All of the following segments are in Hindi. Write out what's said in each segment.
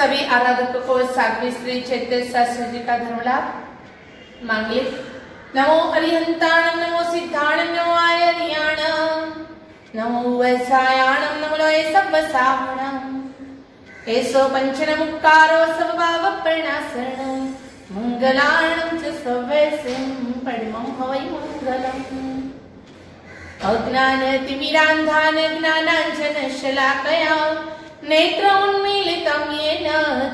सभी आराधकों को साध्वी श्री चैतन्य शास्त्री जी का धर्म लाभ मांगलिक। नमो अरिहंताणं नमो सिद्धाणं नमो आयर्याणं नमो वैसायाणं नमो लय सब्बसाहणं एसो पंचन मुक्कारो सर्वभावप्रणाशरणं मंगलार्णं च सर्वैसिं परिमं हवै मंगलम्। अज्ञानतिमिरान्धान ज्ञानाञ्जनशलाकया नेत्रोन्मीलितं येन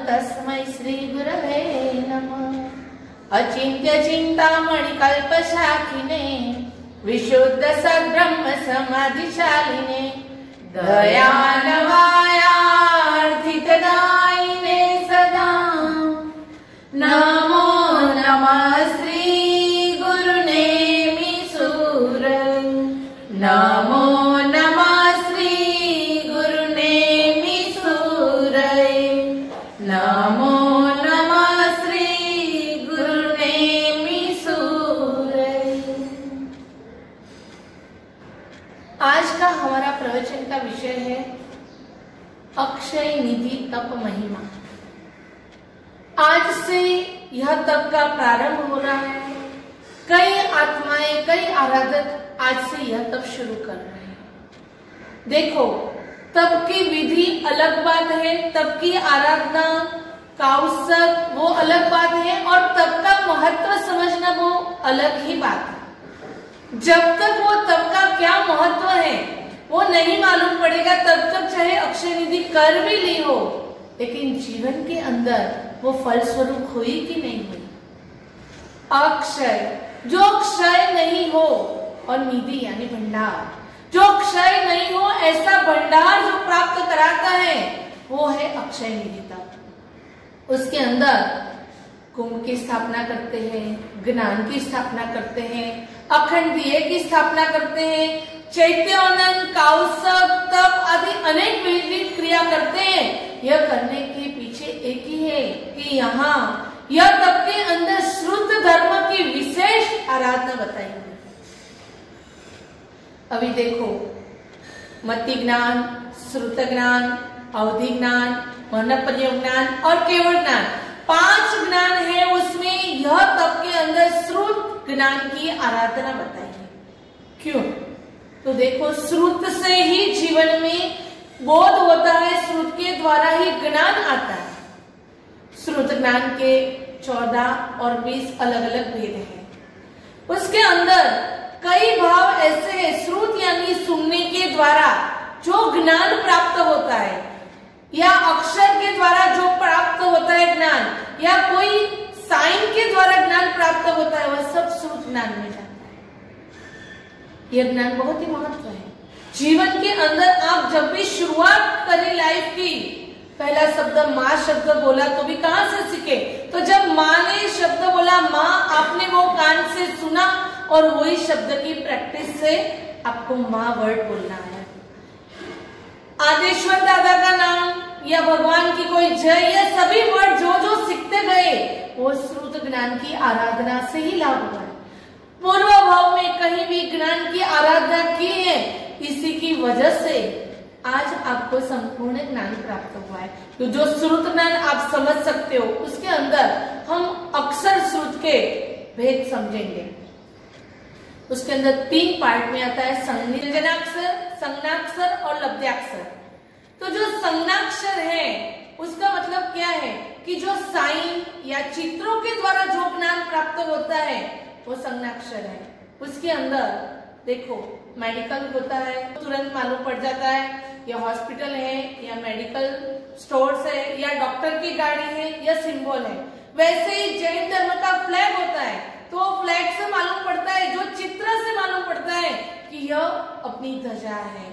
तस्मै श्रीगुरवे नमः। अचिन्त्यचिन्तामणिकल्पशाखिने विशुद्धसद्ब्रह्म समाधिशालिने दयानवायार्थितदायिने सदा नमो नमः श्रीगुरुनेमि सूर नमो नमः श्रीगुरुनेमि सूरय नमो नमः श्रीगुरुनेमि सूरय। आज का हमारा प्रवचन का विषय है अक्षय निधि तप महिमा। आज से यह तप का प्रारंभ हो रहा है। कई आत्माएं, कई आराधक आज से यह तप शुरू कर रहे हैं। देखो, तप की विधि अलग बात है, तप की आराधना का उत्सव वो अलग बात है, और तप का महत्व समझना वो अलग ही बात है। जब तक वो तप का क्या महत्व है वो नहीं मालूम पड़ेगा, तब तक चाहे अक्षय निधि कर भी ली हो, लेकिन जीवन के अंदर वो फल स्वरूप हुई कि नहीं हुई। अक्षय, जो क्षय नहीं हो, और निधि यानी भंडार, जो क्षय नहीं हो ऐसा भंडार जो प्राप्त कराता है वो है अक्षय निधि तप। उसके अंदर कुंभ की स्थापना करते हैं, ज्ञान की स्थापना करते हैं, अखंड दिए की स्थापना करते हैं, चैत्यानंद काउत्सव तप आदि अनेक विविध क्रिया करते हैं। यह करने के पीछे एक ही है कि यहाँ यह तप के अंदर श्रुत धर्म की विशेष आराधना बताई है। अभी देखो, मति ज्ञान, श्रुत ज्ञान, अवधि ज्ञान, मनप्रयोग ज्ञान और केवल ज्ञान, 5 ज्ञान है। उसमें यह तप के अंदर श्रुत ज्ञान की आराधना बताई है। क्यों? तो देखो, श्रुत से ही जीवन में बोध होता है, श्रुत के द्वारा ही ज्ञान आता है। श्रुत ज्ञान के 14 और 20 अलग अलग भेद हैं। उसके अंदर कई भाव ऐसे हैं, श्रुत यानी सुनने के द्वारा जो ज्ञान प्राप्त होता है, या अक्षर के द्वारा जो प्राप्त होता है ज्ञान, या कोई साइन के द्वारा ज्ञान प्राप्त होता है, वह सब श्रुत ज्ञान में जाता है। यह ज्ञान बहुत ही महत्व है जीवन के अंदर। आप जब भी शुरुआत करें लाइफ की, पहला शब्द माँ शब्द बोला तो भी कहां से सीखे? तो जब माँ ने शब्द बोला माँ, आपने वो कान से सुना और वही शब्द की प्रैक्टिस से आपको माँ वर्ड बोलना है। आदेश्वर दादा का नाम या भगवान की कोई जय, या सभी वर्ड जो जो सीखते गए वो श्रुत ज्ञान की आराधना से ही लाभ हुआ है। पूर्व भाव में कहीं भी ज्ञान की आराधना की है, इसी की वजह से आज आपको संपूर्ण ज्ञान प्राप्त हुआ है। तो जो श्रुत ज्ञान आप समझ सकते हो, उसके अंदर हम अक्षर श्रुत के भेद समझेंगे। उसके अंदर 3 पार्ट में आता है, संज्ञाक्षर, संज्ञाक्षर और लब्ध्याक्षर। तो जो संज्ञाक्षर है उसका मतलब क्या है कि जो साइन या चित्रों के द्वारा जो ज्ञान प्राप्त होता है वो संज्ञाक्षर है। उसके अंदर देखो, मेडिकल होता है, तुरंत मालूम पड़ जाता है या हॉस्पिटल है या मेडिकल स्टोर्स है या डॉक्टर की गाड़ी है या सिंबल है। वैसे ही जैन धर्म का फ्लैग होता है, तो फ्लैग से मालूम पड़ता है, जो चित्र से मालूम पड़ता है कि यह अपनी ध्वजा है।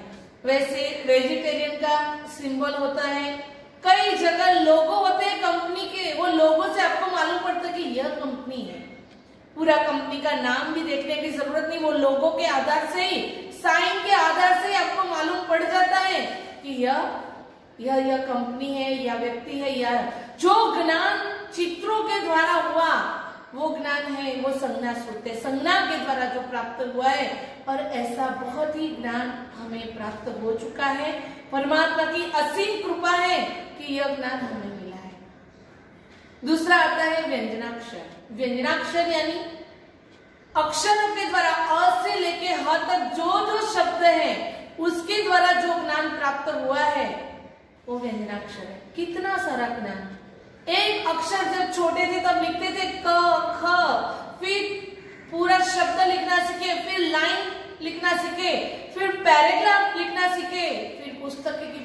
वैसे वेजिटेरियन का सिंबल होता है, कई जगह लोगो होते हैं कंपनी के, वो लोगो से आपको मालूम पड़ता है कि यह कंपनी है। पूरा कंपनी का नाम भी देखने की जरूरत नहीं, वो लोगो के आधार से ही, साइन के आधार से ही आपको मालूम पड़ जाता है कि यह कंपनी है या व्यक्ति है। या जो ज्ञान चित्रों के द्वारा हुआ वो ज्ञान है, वो संज्ञा श्रुत है, संज्ञा के द्वारा जो प्राप्त हुआ है। और ऐसा बहुत ही ज्ञान हमें प्राप्त हो चुका है। परमात्मा की असीम कृपा है कि यह ज्ञान हमें मिला है। दूसरा आता है व्यंजनाक्षर। व्यंजनाक्षर यानी अक्षरों के द्वारा अ से लेके ह तक जो जो शब्द है उसके द्वारा जो ज्ञान प्राप्त हुआ है वो व्यंजनाक्षर है। कितना सारा ज्ञान। एक अक्षर जब छोटे थे तब लिखते थे क ख, फिर पूरा शब्द लिखना सीखे, फिर लाइन लिखना सीखे, फिर पैराग्राफ लिखना सीखे, फिर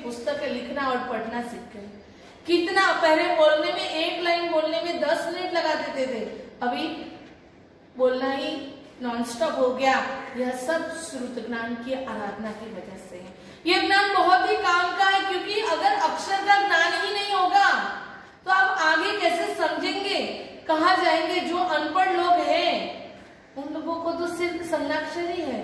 पुस्तकें लिखना और पढ़ना सीखे। कितना पहले बोलने में, एक लाइन बोलने में 10 मिनट लगा देते थे, अभी बोलना ही नॉन स्टॉप हो गया। यह सब श्रुत ज्ञान की आराधना की वजह से है। यह ज्ञान बहुत ही काम का है, क्योंकि अगर अक्षर का ज्ञान ही नहीं होगा तो आप आगे कैसे समझेंगे, कहाँ जाएंगे। जो अनपढ़ लोग हैं उन लोगों को तो सिर्फ संज्ञाक्षर ही है,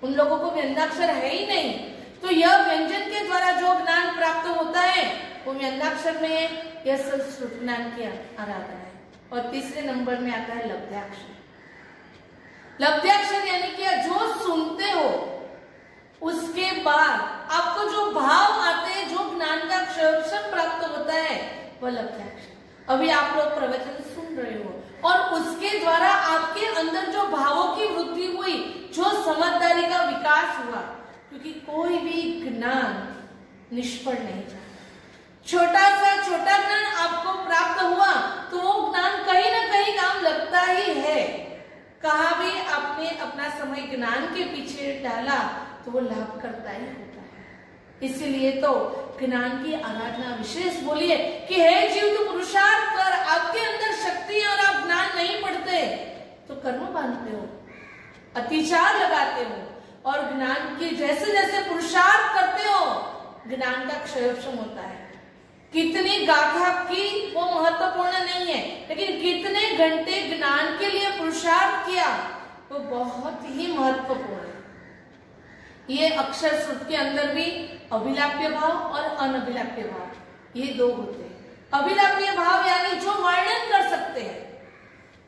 उन लोगों को व्यंजनाक्षर है ही नहीं। तो यह व्यंजन के द्वारा जो ज्ञान प्राप्त होता है वो व्यंजनाक्षर में है। यह सब श्रुत ज्ञान की आराधना है। और तीसरे नंबर में आता है लब्ध्याक्षर। लब्ध्याक्षर यानी कि जो सुनते हो उसके बाद आपको जो भाव आते हैं, जो ज्ञान का अक्षर प्राप्त होता है वह लब्ध्याक्षर। अभी आप लोग प्रवचन सुन रहे हो और उसके द्वारा आपके अंदर जो भावों की वृद्धि हुई, जो समझदारी का विकास हुआ, क्योंकि कोई भी ज्ञान निष्फल नहीं जाता। छोटा ज्ञान आपको प्राप्त हुआ तो वो ज्ञान कहीं ना कहीं काम लगता ही है। कहाँ भी आपने अपना समय ज्ञान के पीछे डाला तो वो लाभ करता ही होता है। इसीलिए तो ज्ञान की आराधना विशेष बोलिए कि हे जीव तू पुरुषार्थ कर। आपके अंदर शक्ति है और आप ज्ञान नहीं पढ़ते तो कर्म बांधते हो, अतिचार लगाते हो और ज्ञान की जैसे जैसे पुरुषार्थ करते हो ज्ञान का क्षयोक्षम होता है। कितनी गाथा की वो महत्वपूर्ण नहीं है, लेकिन कितने घंटे ज्ञान के लिए पुरुषार्थ किया वो बहुत ही महत्वपूर्ण है। ये अक्षर श्रुत के अंदर भी अभिलाप्य भाव और अनभिलाप्य भाव ये दो होते हैं। अभिलाप्य भाव यानी जो वर्णन कर सकते हैं,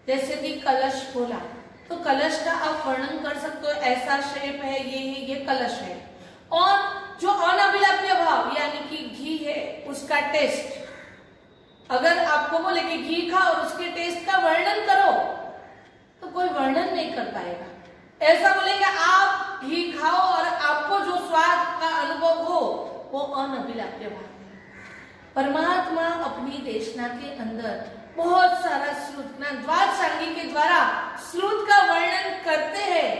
जैसे कि कलश बोला तो कलश का आप वर्णन कर सकते हो, ऐसा शेप है, ये कलश है। और जो अनभिलाप्य भाव यानी कि घी है उसका टेस्ट, अगर आपको बोले कि घी खाओ और उसके टेस्ट का वर्णन करो तो कोई वर्णन नहीं कर पाएगा। ऐसा बोलेंगे आप घी खाओ और आपको जो स्वाद का अनुभव हो वो अनभिलाप्य भाव है। परमात्मा अपनी देशना के अंदर बहुत सारा श्रुत ज्ञान द्वादशांगी के द्वारा श्रुत का वर्णन करते हैं,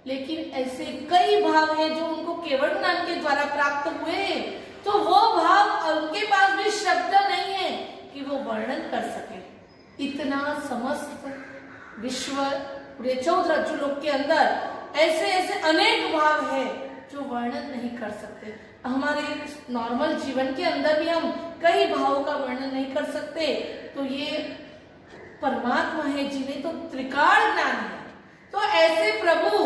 लेकिन ऐसे कई भाव हैं जो उनको केवल ज्ञान के द्वारा प्राप्त हुए हैं, तो वो भाव उनके पास भी शब्द नहीं है कि वो वर्णन कर सके। इतना समस्त विश्व पूरे 14 रज्जु लोक के अंदर ऐसे अनेक भाव है जो वर्णन नहीं कर सकते। हमारे नॉर्मल जीवन के अंदर भी हम कई भावों का वर्णन नहीं कर सकते, तो ये परमात्मा है जिन्हें तो त्रिकाल ज्ञान है। तो ऐसे प्रभु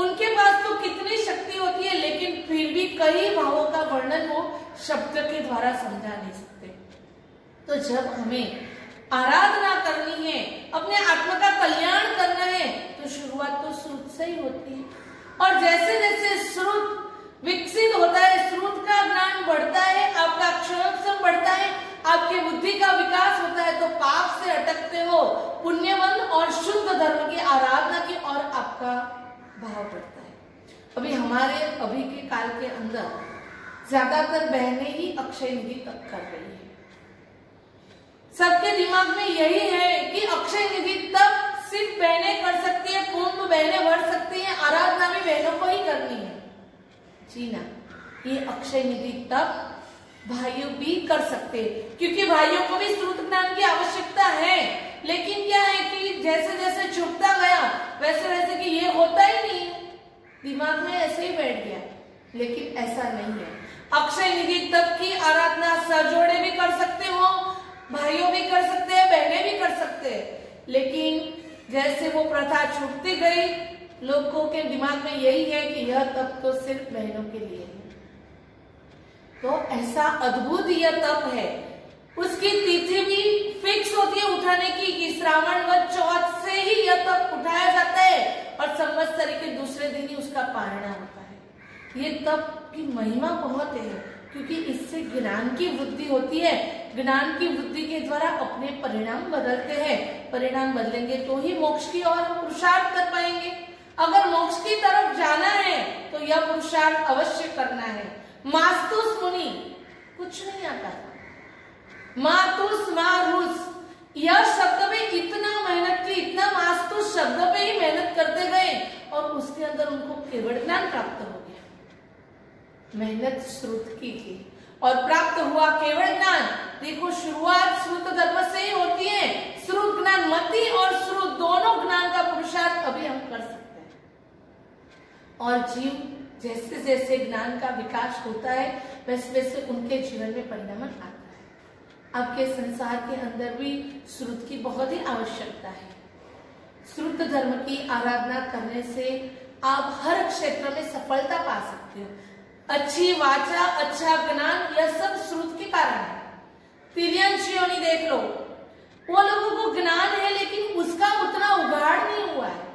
उनके पास तो कितनी शक्ति होती है, लेकिन फिर भी कई भावों का वर्णन वो शब्द के द्वारा समझा नहीं सकते। तो जब हमें आराधना करनी है, अपने आत्मा का कल्याण करना है, तो शुरुआत तो श्रुत से ही होती है। और जैसे जैसे श्रुत विकसित होता है, श्रुत का ज्ञान बढ़ता है, आपका अक्षरोक्षम बढ़ता है, आपके बुद्धि का विकास होता है, तो पाप से अटकते हो, पुण्यवन और शुद्ध धर्म की आराधना की और आपका भाव बढ़ता है। अभी के काल के अंदर ज्यादातर बहनें ही अक्षय निधि तक कर रही है। सबके दिमाग में यही है कि अक्षय निधि तब सिर्फ बहनें कर सकती है, कुंभ बहनें भर सकती हैं, आराधना भी बहनों को ही करनी है। जी ना, ये अक्षय निधि तब भाइयों भी कर सकते हैं, क्योंकि भाइयों को भी श्रुत ज्ञान की आवश्यकता है। लेकिन क्या है कि जैसे जैसे छुपता गया वैसे वैसे कि ये होता ही नहीं, दिमाग में ऐसे ही बैठ गया। लेकिन ऐसा नहीं है। अक्षय निधि तब की आराधना सजोड़े भी कर सकते हो, भाइयों भी कर सकते हैं, बहनें भी कर सकते हैं। लेकिन जैसे वो प्रथा छूटती गई, लोगों के दिमाग में यही है कि यह तप तो सिर्फ बहनों के लिए है। तो ऐसा अद्भुत यह तप है, उसकी तिथि भी फिक्स होती है उठाने की कि श्रावण व चौथ से ही यह तप उठाया जाता है और संवत्सरी के दूसरे दिन ही उसका पारणा होता है। ये तप की महिमा बहुत है, क्योंकि इससे ज्ञान की वृद्धि होती है। ज्ञान की वृद्धि के द्वारा अपने परिणाम बदलते हैं। परिणाम बदलेंगे तो ही मोक्ष की ओर पुरुषार्थ कर पाएंगे। अगर मोक्ष की तरफ जाना है तो यह पुरुषार्थ अवश्य करना है। मास्तुस मुनि, कुछ नहीं आता था। मातुस मारुस, यह शब्द में इतना मेहनत की, इतना मास्तुस शब्द पे ही मेहनत करते गए और उसके अंदर उनको केवल ज्ञान प्राप्त हो गया। मेहनत श्रुत की थी और प्राप्त हुआ केवल ज्ञान। देखो, शुरुआत श्रुत धर्म से ही होती है। श्रुत ज्ञान मति और श्रुत दोनों ज्ञान का पुरुषार्थ अभी हम कर सकते हैं। और जीव जैसे जैसे ज्ञान का विकास होता है वैसे वैसे उनके जीवन में परिणाम आता है। आपके संसार के अंदर भी श्रुत की बहुत ही आवश्यकता है। श्रुत धर्म की आराधना करने से आप हर क्षेत्र में सफलता पा सकते हो। अच्छी वाचा, अच्छा ज्ञान, यह सब श्रुत के कारण है। तिर्यंशियों ने देख लो, वो लोगों को ज्ञान है लेकिन उसका उतना उगाड़ नहीं हुआ है।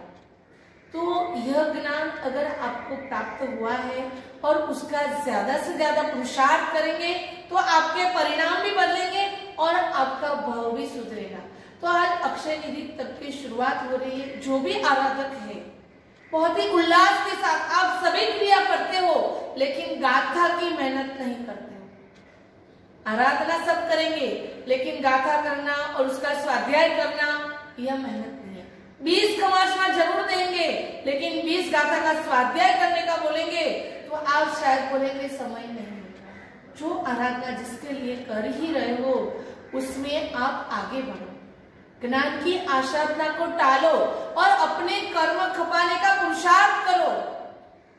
तो यह ज्ञान अगर आपको प्राप्त हुआ है और उसका ज्यादा से ज्यादा पुरुषार्थ करेंगे तो आपके परिणाम भी बदलेंगे और आपका भाव भी सुधरेगा। तो आज अक्षय निधि तक की शुरुआत हो रही है। जो भी आराधक है बहुत ही उल्लास के साथ आप सभी क्रिया करते हो लेकिन गाथा की मेहनत नहीं करते हो। आराधना सब करेंगे लेकिन गाथा करना और उसका स्वाध्याय करना यह मेहनत नहीं है। 20 कमाशना जरूर देंगे लेकिन 20 गाथा का स्वाध्याय करने का बोलेंगे तो आप शायद बोलेंगे समय नहीं मिलता। जो आराधना जिसके लिए कर ही रहे हो उसमें आप आगे बढ़ो। ज्ञान की आशाधना को टालो और अपने कर्म खपाने का पुरुषार्थ करो।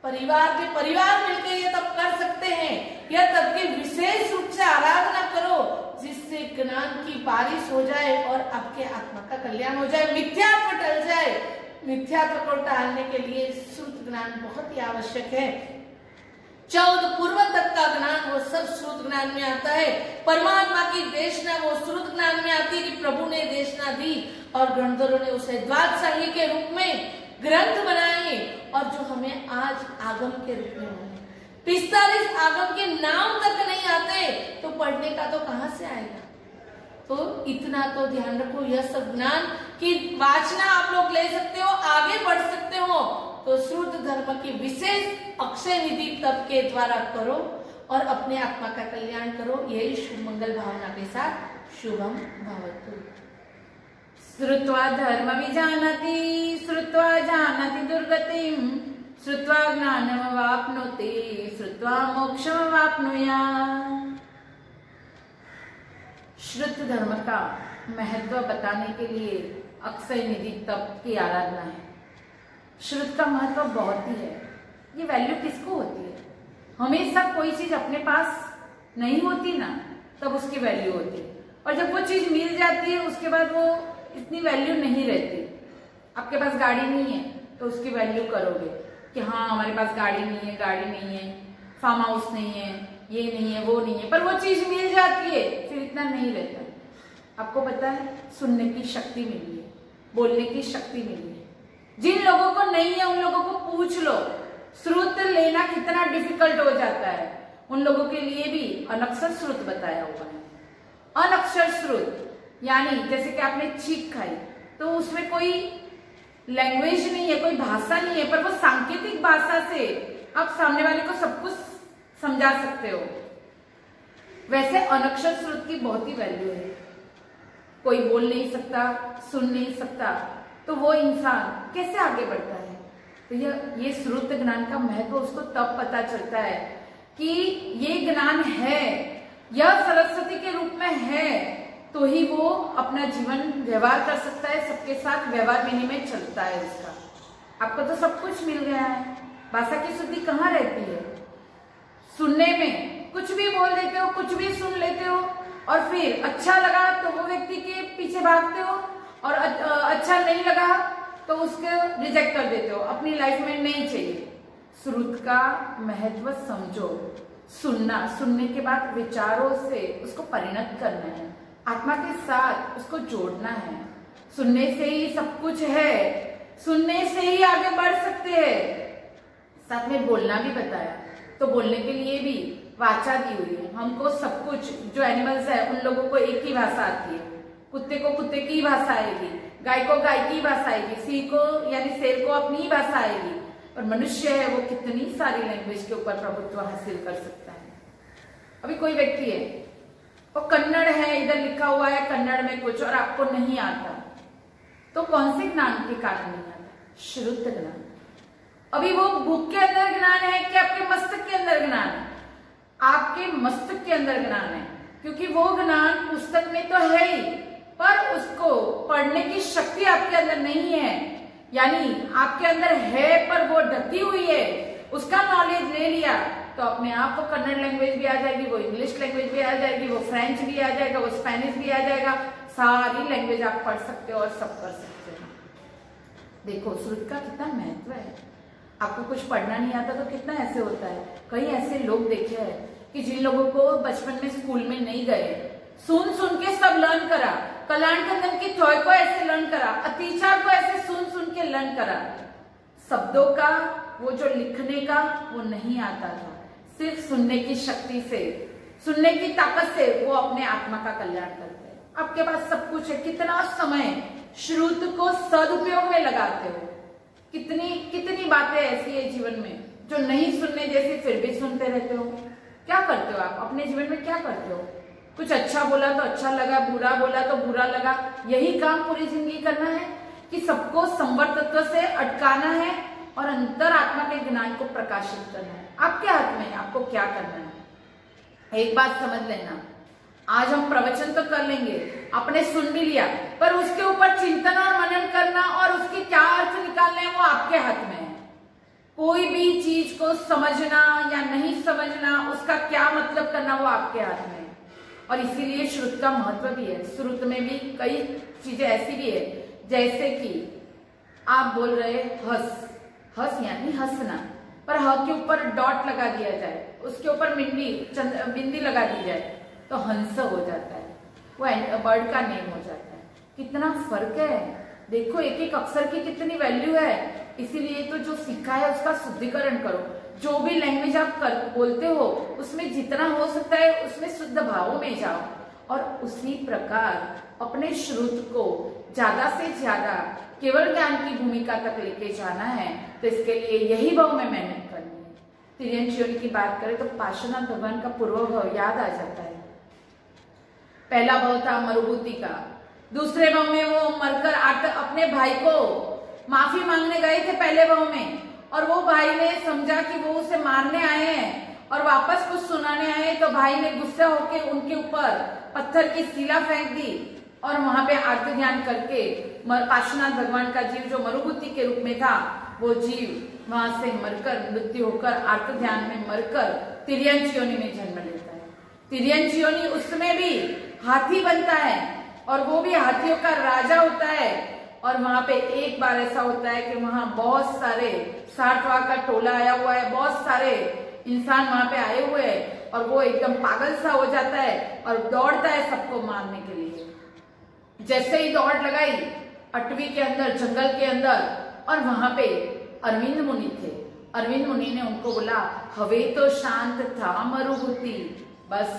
परिवार मिलकर ये तब कर सकते हैं। यह तब की विशेष रूप से आराधना करो जिससे ज्ञान की बारिश हो जाए और आपके आत्मा का कल्याण हो जाए, मिथ्यात्व टल जाए। मिथ्यात्व को टालने के लिए श्रुत ज्ञान बहुत ही आवश्यक है। 14 पूर्व तक का ज्ञान वो सब श्रुत ज्ञान में आता है। परमात्मा की देशना वो श्रुत ज्ञान में आती है कि प्रभु ने देशना दी और ग्रंथों ने उसे द्वादशाही के रूप में ग्रंथ बनाए और जो हमें आज आगम के रूप में मिले। 45 आगम के नाम तक नहीं आते तो पढ़ने का तो कहां से आएगा। तो इतना तो ध्यान रखो, यह सब ज्ञान की वाचना आप लोग ले सकते हो, आगे बढ़ सकते हो। तो श्रुत धर्म की विशेष अक्षय निधि तप के द्वारा करो और अपने आत्मा का कल्याण करो। यही शुभ मंगल भावना के साथ शुभम भवतु। श्रुत्वा धर्म विजानति श्रुत्वा जानति दुर्गतिम श्रुत्वा ज्ञानमवाप्नोति श्रुत्वा मोक्षमवाप्नुयात्। श्रुत धर्म का महत्व बताने के लिए अक्षय निधि तप की आराधना है। श्रुत का महत्व बहुत ही है। ये वैल्यू किसको होती है? हमेशा कोई चीज अपने पास नहीं होती ना तब उसकी वैल्यू होती है और जब वो चीज मिल जाती है उसके बाद वो इतनी वैल्यू नहीं रहती। आपके पास गाड़ी नहीं है तो उसकी वैल्यू करोगे कि हाँ हमारे पास गाड़ी नहीं है, फार्म हाउस नहीं है, ये नहीं है, वो नहीं है, पर वो चीज मिल जाती है फिर इतना नहीं रहता। आपको पता है, सुनने की शक्ति मिली है, बोलने की शक्ति मिली है। जिन लोगों को नहीं है उन लोगों को पूछ लो, श्रुत लेना कितना डिफिकल्ट हो जाता है। उन लोगों के लिए भी अनक्षर श्रुत बताया हुआ है। अनक्षर श्रुत यानी जैसे कि आपने चीख खाई तो उसमें कोई लैंग्वेज नहीं है, कोई भाषा नहीं है, पर वो सांकेतिक भाषा से आप सामने वाले को सब कुछ समझा सकते हो। वैसे अनक्षर श्रुत की बहुत ही वैल्यू है। कोई बोल नहीं सकता, सुन नहीं सकता, तो वो इंसान कैसे आगे बढ़ता है? तो ये श्रुत ज्ञान का महत्व उसको तब पता चलता है कि ये ज्ञान है, यह सरस्वती के रूप में है, तो ही वो अपना जीवन व्यवहार कर सकता है, सबके साथ व्यवहार विनिमय चलता है उसका। आपको तो सब कुछ मिल गया है, भाषा की शुद्धि कहाँ रहती है? सुनने में कुछ भी बोल देते हो, कुछ भी सुन लेते हो और फिर अच्छा लगा तो वो व्यक्ति के पीछे भागते हो और अच्छा नहीं लगा तो उसको रिजेक्ट कर देते हो, अपनी लाइफ में नहीं चाहिए। श्रुत का महत्व समझो। सुनने के बाद विचारों से उसको परिणत करना है, आत्मा के साथ उसको जोड़ना है। सुनने से ही सब कुछ है, सुनने से ही आगे बढ़ सकते हैं। साथ में बोलना भी बताया, तो बोलने के लिए भी वाचा दी हुई है। हमको सब कुछ, जो एनिमल्स है उन लोगों को एक ही भाषा आती है। कुत्ते को कुत्ते की भाषा आएगी, गाय को गाय की भाषा आएगी, सिंह को यानी शेर को अपनी ही भाषा आएगी। और मनुष्य है वो कितनी सारी लैंग्वेज के ऊपर प्रभुत्व हासिल कर सकता है। अभी कोई व्यक्ति है, वो कन्नड़ है, इधर लिखा हुआ है कन्नड़ में कुछ, और आपको नहीं आता, तो कौन से ज्ञान के कारण नहीं आता? श्रुत ज्ञान। अभी वो बुक के अंदर ज्ञान है कि आपके मस्तक के अंदर ज्ञान है? आपके मस्तक के अंदर ज्ञान है, क्योंकि वो ज्ञान पुस्तक में तो है ही, पर उसको पढ़ने की शक्ति आपके अंदर नहीं है। यानी आपके अंदर है पर वो ढकी हुई है। उसका नॉलेज ले लिया तो अपने आप को कन्नड़ लैंग्वेज भी आ जाएगी, वो इंग्लिश लैंग्वेज भी आ जाएगी, वो फ्रेंच भी आ जाएगा, वो स्पेनिश भी आ जाएगा। सारी लैंग्वेज आप पढ़ सकते हो और सब कर सकते हो। देखो श्रुत का कितना महत्व है। आपको कुछ पढ़ना नहीं आता तो कितना ऐसे होता है। कई ऐसे लोग देखे हैं कि जिन लोगों को बचपन में स्कूल में नहीं गए, सुन सुन के सब लर्न करा। कल्याण कंदन की थॉय को ऐसे लर्न करा, अतिचार को ऐसे सुन सुन के लर्न करा। शब्दों का वो जो लिखने का वो नहीं आता था, सिर्फ सुनने की शक्ति से, सुनने की ताकत से वो अपने आत्मा का कल्याण करते हैं। आपके पास सब कुछ है, कितना समय श्रुत को सदुपयोग में लगाते हो। कितनी कितनी बातें ऐसी है जीवन में जो नहीं सुनने जैसी, फिर भी सुनते रहते हो। क्या करते हो आप अपने जीवन में? क्या करते हो? कुछ अच्छा बोला तो अच्छा लगा, बुरा बोला तो बुरा लगा। यही काम पूरी जिंदगी करना है कि सबको संवर तत्व से अटकाना है और अंतर आत्मा के ज्ञान को प्रकाशित करना है। आपके हाथ में है आपको क्या करना है। एक बात समझ लेना, आज हम प्रवचन तो कर लेंगे, आपने सुन भी लिया, पर उसके ऊपर चिंतन और मनन करना और उसके क्या अर्थ निकालने हैं वो आपके हाथ में है। कोई भी चीज को समझना या नहीं समझना, उसका क्या मतलब करना, वो आपके हाथ में है। और इसीलिए श्रुत का महत्व भी है। श्रुत में भी कई चीजें ऐसी भी है, जैसे कि आप बोल रहे हंस, हंस यानी हंसना, पर ह के ऊपर डॉट लगा दिया जाए, उसके ऊपर बिंदी लगा दी जाए तो हंस हो जाता है, वो बर्ड का नेम हो जाता है। कितना फर्क है। देखो एक एक अक्षर की कितनी वैल्यू है। इसीलिए तो जो सीखा है उसका शुद्धिकरण करो। जो भी लैंग्वेज आप बोलते हो उसमें जितना हो सकता है उसमें शुद्ध भावों में जाओ, और उसी प्रकार अपने श्रुत को ज्यादा से ज्यादा केवल ज्ञान की भूमिका तक लेके जाना है। तो इसके लिए यही भाव में मेहनत करनी है। तिर्यंत योनि की बात करें तो पार्श्वनाथ भगवान का पूर्व भाव याद आ जाता है। पहला भाव था मरुभूति का, दूसरे भाव में वो मरकर अपने भाई को माफी मांगने गए थे पहले भाव में, और वो भाई ने समझा कि वो उसे मारने आए हैं और वापस कुछ सुनाने आए, तो भाई ने गुस्सा होकर उनके ऊपर पत्थर की शिला फेंक दी और वहां पे आर्त ध्यान करके पार्श्वनाथ भगवान का जीव जो मरुभूति के रूप में था, वो जीव वहां से मरकर मृत्यु होकर आर्त ध्यान में मरकर तिर्यंत योनि में जन्म लेता है। तिर्यंत योनि उसमें भी हाथी बनता है और वो भी हाथियों का राजा होता है। और वहां पे एक बार ऐसा होता है कि वहां बहुत सारे सार्थवा का टोला आया हुआ है, बहुत सारे इंसान वहां पे आए हुए हैं, और वो एकदम पागल सा हो जाता है और दौड़ता है सबको मारने के लिए। जैसे ही दौड़ लगाई अटवी के अंदर, जंगल के अंदर, और वहां पे अरविंद मुनि थे। अरविंद मुनि ने उनको बोला, हवे तो शांत था मरुभूति। बस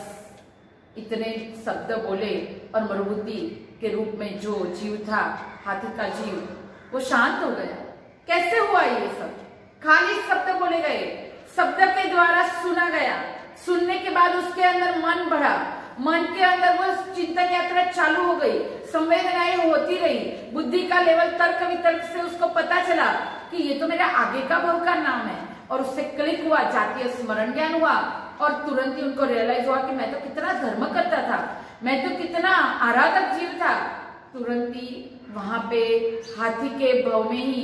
इतने शब्द बोले और मरुभूति के रूप में जो जीव था, हाथी का जीव, वो शांत हो गया। कैसे हुआ ये सब? खाली शब्द बोले गए, शब्द के द्वारा सुना गया। सुनने के बाद उसके अंदर मन बढ़ा, मन के अंदर वो चिंतन यात्रा चालू हो गई, संवेदनाएं होती रही, बुद्धि का लेवल तर्क वितर्क से उसको पता चला कि ये तो मेरे आगे का भाव का नाम है, और उससे क्लिक हुआ, जातीय स्मरण ज्ञान हुआ, और तुरंत ही उनको रियलाइज हुआ कि मैं तो कितना धर्म करता था, मैं तो कितना आराधक जीव था। तुरंत ही वहां पे हाथी के भाव में ही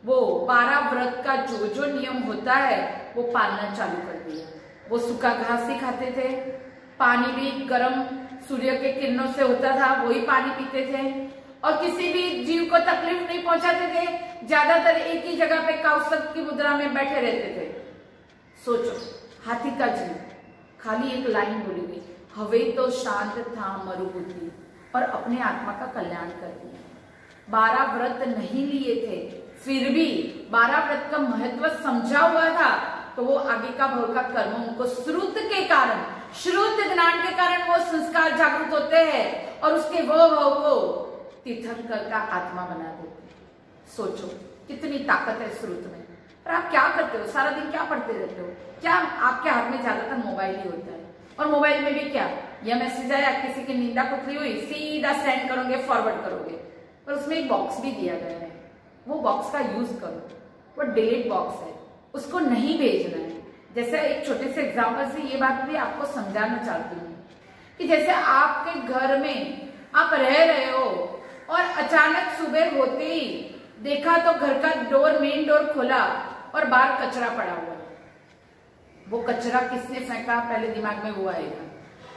वो 12 व्रत का जो जो नियम होता है वो पालना चालू कर दिया। वो सूखा घास ही खाते थे, पानी भी गर्म सूर्य के किरणों से होता था, वही पानी पीते थे, और किसी भी जीव को तकलीफ नहीं पहुंचाते थे। ज्यादातर एक ही जगह पे कौशल की मुद्रा में बैठे रहते थे। सोचो, हाथी का जीव, खाली एक लाइन बोली गई, हवे तो शांत था मरुभूति, और अपने आत्मा का कल्याण कर दिया। 12 व्रत नहीं लिए थे, फिर भी 12 व्रत का महत्व समझा हुआ था, तो वो आगे का भव का कर्मों को श्रुत के कारण, श्रुत ज्ञान के कारण वो संस्कार जागृत होते हैं और उसके वो भव को तीर्थंकर का आत्मा बना देते हैं। सोचो कितनी ताकत है श्रुत में। पर आप क्या करते हो, सारा दिन क्या पढ़ते रहते हो? क्या आपके हाथ में ज्यादातर मोबाइल ही होता है, और मोबाइल में भी क्या, यह मैसेज आया, किसी की निंदा कुतली हुई, सीधा सेंड करोगे, फॉरवर्ड करोगे। पर उसमें एक बॉक्स भी दिया गया है, वो बॉक्स का यूज करो। वो डिलीट बॉक्स है, उसको नहीं भेजना है। जैसे एक छोटे से एग्जाम्पल से ये बात भी आपको समझाना चाहती हूँ कि जैसे आपके घर में आप रह रहे हो और अचानक सुबह होते ही देखा तो घर का डोर, मेन डोर खोला और बाहर कचरा पड़ा हुआ है। वो कचरा किसने फेंका, पहले दिमाग में वो आएगा।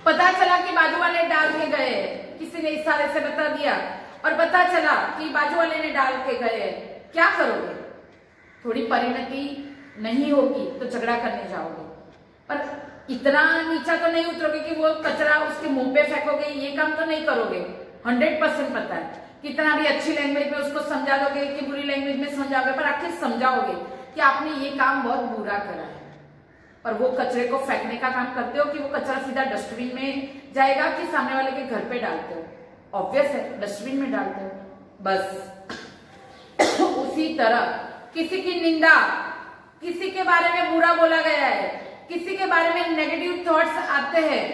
पता चला कि बाजू वाले डाल के गए, किसी ने इशारे से बता दिया, और पता चला कि बाजू वाले ने डाल के गए, क्या करोगे? थोड़ी परिणति नहीं होगी तो झगड़ा करने जाओगे, पर इतना नीचा तो नहीं उतरोगे कि वो कचरा उसके मुंह पे फेंकोगे, ये काम तो नहीं करोगे। 100% पता है, कितना भी अच्छी लैंग्वेज में उसको समझा दोगे कि बुरी लैंग्वेज में समझाओगे, पर आखिर समझाओगे कि आपने ये काम बहुत बुरा करा है। और वो कचरे को फेंकने का काम करते हो कि वो कचरा सीधा डस्टबिन में जाएगा कि सामने वाले के घर पे डालते हो? ऑब्वियस है, डस्टबिन में डालते हो। बस उसी तरह किसी की निंदा, किसी के बारे में बुरा बोला गया है, किसी के बारे में नेगेटिव थॉट्स आते हैं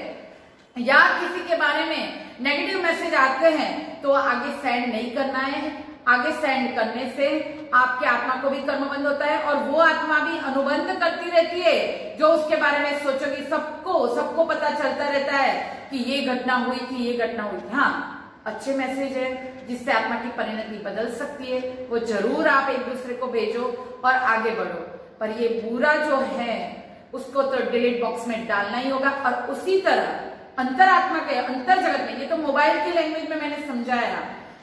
या किसी के बारे में नेगेटिव मैसेज आते हैं, तो आगे सेंड नहीं करना है। आगे सेंड करने से आपके आत्मा को भी कर्मबंध होता है और वो आत्मा भी अनुबंध करती रहती है। जो उसके बारे में सोचोगी, सबको पता चलता रहता है कि ये घटना हुई थी, ये घटना हुई थी। हाँ, अच्छे मैसेज है जिससे आत्मा की परिणति बदल सकती है, वो जरूर आप एक दूसरे को भेजो और आगे बढ़ो। पर ये बुरा जो है उसको तो डिलीट बॉक्स में डालना ही होगा। और उसी तरह अंतरात्मा के अंतर जगत में, ये तो मोबाइल की लैंग्वेज में मैंने समझाया,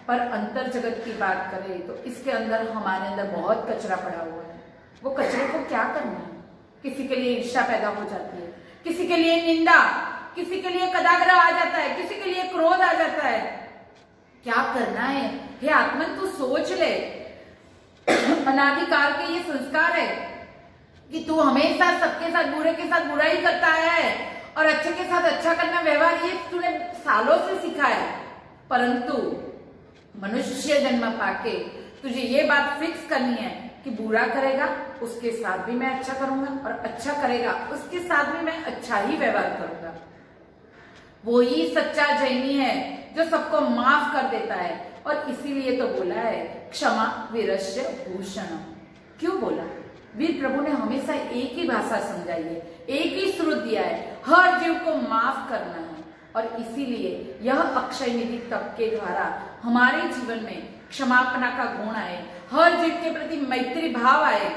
पर अंतर जगत की बात करें तो इसके अंदर, हमारे अंदर बहुत कचरा पड़ा हुआ है। वो कचरे को क्या करना है? किसी के लिए ईर्ष्या पैदा हो जाती है, किसी के लिए निंदा, किसी के लिए कदाग्रह आ जाता है, किसी के लिए क्रोध आ जाता है। क्या करना है? हे आत्मन, तू सोच ले। अनादिकाल के ये संस्कार है कि तू हमेशा सबके साथ, बुरे के साथ बुरा ही करता है और अच्छे के साथ अच्छा करना व्यवहार, ये तूने सालों से सीखा है। परंतु मनुष्य जन्म पाके तुझे ये बात फिक्स करनी है कि बुरा करेगा उसके साथ भी मैं अच्छा करूंगा और अच्छा करेगा उसके साथ भी मैं अच्छा ही व्यवहार करूंगा। वो ही सच्चा जैनी है जो सबको माफ कर देता है। और इसीलिए तो बोला है क्षमा वीरस्य भूषणम। क्यों बोला? वीर प्रभु ने हमेशा एक ही भाषा समझाई है, एक ही श्रुत दिया है, हर जीव को माफ करना है। और इसीलिए यह अक्षय निधि तप के द्वारा हमारे जीवन में क्षमापना का गुण आए, हर जीव के प्रति मैत्री भाव आए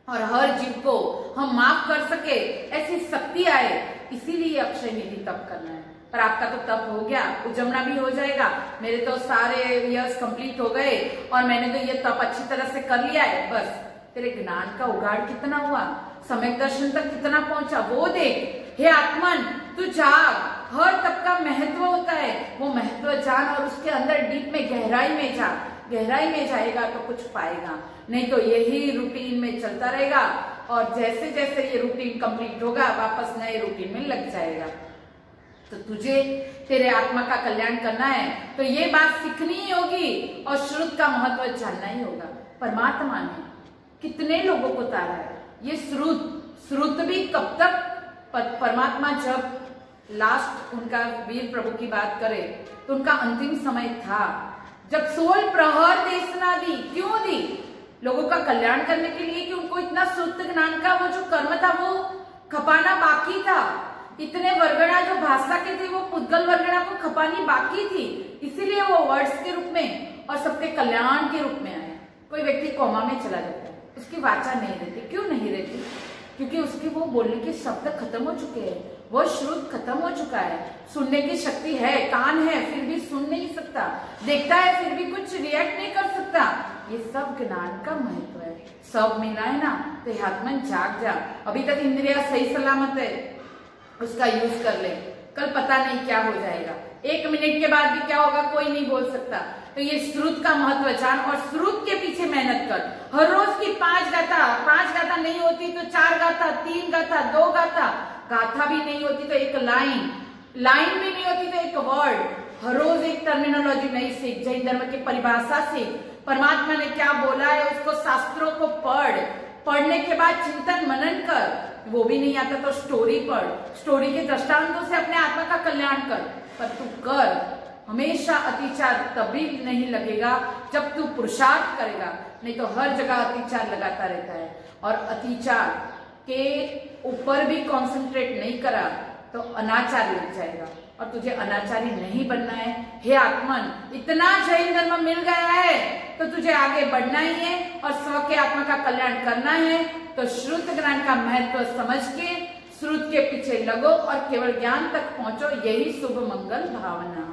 और हर जीव को हम माफ कर सके, ऐसी शक्ति आए। इसीलिए अक्षय निधि तप करना है। पर आपका तो तप हो गया, उजमना भी हो जाएगा। मेरे तो सारे इयर्स कंप्लीट हो गए और मैंने तो ये तप अच्छी तरह से कर लिया है। बस तेरे ज्ञान का उगाड़ कितना हुआ, सम्यक दर्शन तक कितना पहुंचा, वो देख। हे आत्मन, तू जाग। हर तप का महत्व होता है, वो महत्व जान और उसके अंदर डीप में, गहराई में जा। गहराई में जाएगा तो कुछ पाएगा, नहीं तो यही रूटीन में चलता रहेगा और जैसे जैसे ये रूटीन कंप्लीट होगा वापस नए रूटीन में लग जाएगा। तो तुझे तेरे आत्मा का कल्याण करना है तो ये बात सीखनी ही होगी और श्रुत का महत्व जानना ही होगा। परमात्मा ने कितने लोगों को तारा है, ये श्रुत भी कब तक? परमात्मा जब लास्ट उनका वीर प्रभु की बात करे तो उनका अंतिम समय था जब 16 प्रहर देशना दी। क्यों दी? लोगों का कल्याण करने के लिए कि उनको इतना श्रुत ज्ञान का वो जो कर्म था वो खपाना बाकी था। इतने वर्गणा जो भाषा के थे वो पुद्गल वर्गणा को खपानी बाकी थी, इसीलिए वो वर्ड्स के रूप में और सबके कल्याण के रूप में आए। कोई व्यक्ति कोमा में चला जाता है, उसकी वाचा नहीं रहती। क्यों नहीं रहती? क्योंकि उसके वो बोलने के शब्द खत्म हो चुके हैं, वो श्रुत खत्म हो चुका है। सुनने की शक्ति है, कान है, फिर भी सुन नहीं सकता, देखता है फिर भी कुछ रिएक्ट नहीं कर सकता। ये सब ज्ञान का महत्व है। सब मिला है ना, तो आत्मन जाग जा। अभी तक इंद्रिया सही सलामत है, उसका यूज कर ले, कल पता नहीं क्या हो जाएगा। 1 मिनट के बाद भी क्या होगा कोई नहीं बोल सकता। तो ये श्रुत का महत्व जान और श्रुत के पीछे मेहनत कर। हर रोज की 5 गाथा नहीं होती तो 4 गाथा, 3 गाथा, 2 गाथा भी नहीं होती तो 1 लाइन भी नहीं होती तो 1 वर्ड। हर रोज एक टर्मिनोलॉजी नई सीख, जैन धर्म की परिभाषा सीख, परमात्मा ने क्या बोला है उसको, शास्त्रों को पढ़ने के बाद चिंतन मनन कर। वो भी नहीं आता तो स्टोरी पढ़, स्टोरी के दृष्टांतों से अपने आत्मा का कल्याण कर। पर तू कर, हमेशा अतिचार तभी नहीं लगेगा जब तू पुरुषार्थ करेगा, नहीं तो हर जगह अतिचार लगाता रहता है। और अतिचार के ऊपर भी कॉन्सेंट्रेट नहीं करा तो अनाचार लग जाएगा और तुझे अनाचारी नहीं बनना है। हे आत्मन, इतना जैन धर्म मिल गया है तो तुझे आगे बढ़ना ही है और स्व के आत्मा का कल्याण करना है। तो श्रुत ज्ञान का महत्व समझ के श्रुत के पीछे लगो और केवल ज्ञान तक पहुंचो, यही शुभ मंगल भावना।